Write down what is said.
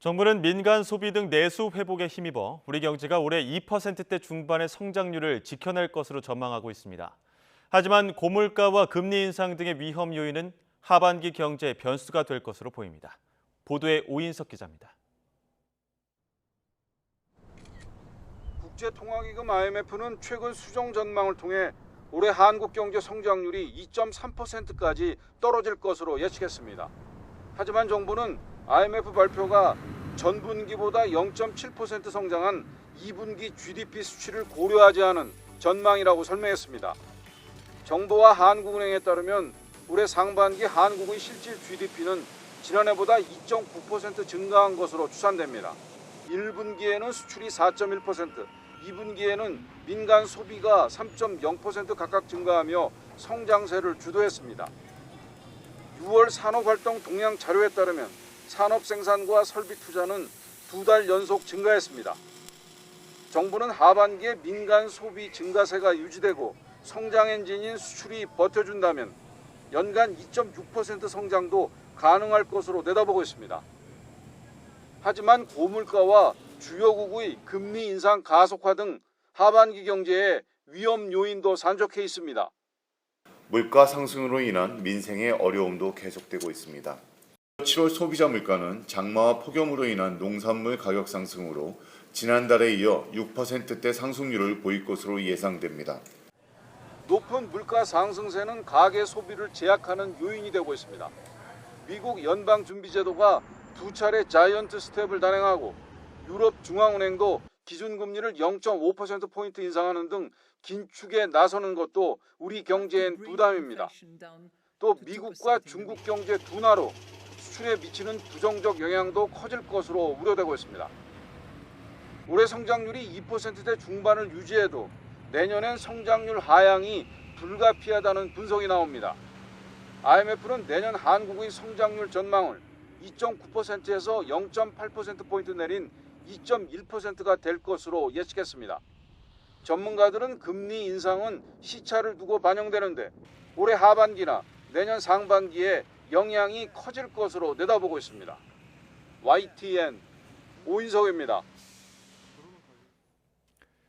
정부는 민간 소비 등 내수 회복에 힘입어 우리 경제가 올해 2%대 중반의 성장률을 지켜낼 것으로 전망하고 있습니다. 하지만 고물가와 금리 인상 등의 위험 요인은 하반기 경제의 변수가 될 것으로 보입니다. 보도에 오인석 기자입니다. 국제통화기금 IMF는 최근 수정 전망을 통해 올해 한국 경제 성장률이 2.3%까지 떨어질 것으로 예측했습니다. 하지만 정부는 IMF 발표가 전분기보다 0.7% 성장한 2분기 GDP 수치를 고려하지 않은 전망이라고 설명했습니다. 정부와 한국은행에 따르면 올해 상반기 한국의 실질 GDP는 지난해보다 2.9% 증가한 것으로 추산됩니다. 1분기에는 수출이 4.1%, 2분기에는 민간 소비가 3.0% 각각 증가하며 성장세를 주도했습니다. 6월 산업활동 동향 자료에 따르면 산업 생산과 설비 투자는 2달 연속 증가했습니다. 정부는 하반기에 민간 소비 증가세가 유지되고 성장 엔진인 수출이 버텨준다면 연간 2.6% 성장도 가능할 것으로 내다보고 있습니다. 하지만 고물가와 주요국의 금리 인상 가속화 등 하반기 경제에 위험 요인도 산적해 있습니다. 물가 상승으로 인한 민생의 어려움도 계속되고 있습니다. 7월 소비자 물가는 장마와 폭염으로 인한 농산물 가격 상승으로 지난달에 이어 6%대 상승률을 보일 것으로 예상됩니다. 높은 물가 상승세는 가계 소비를 제약하는 요인이 되고 있습니다. 미국 연방준비제도가 2차례 자이언트 스텝을 단행하고 유럽 중앙은행도 기준금리를 0.5%포인트 인상하는 등 긴축에 나서는 것도 우리 경제엔 부담입니다. 또 미국과 중국 경제 둔화로 수출에 미치는 부정적 영향도 커질 것으로 우려되고 있습니다. 올해 성장률이 2%대 중반을 유지해도 내년엔 성장률 하향이 불가피하다는 분석이 나옵니다. IMF는 내년 한국의 성장률 전망을 2.9%에서 0.8%포인트 내린 2.1%가 될 것으로 예측했습니다. 전문가들은 금리 인상은 시차를 두고 반영되는데 올해 하반기나 내년 상반기에 영향이 커질 것으로 내다보고 있습니다. YTN 오인석입니다.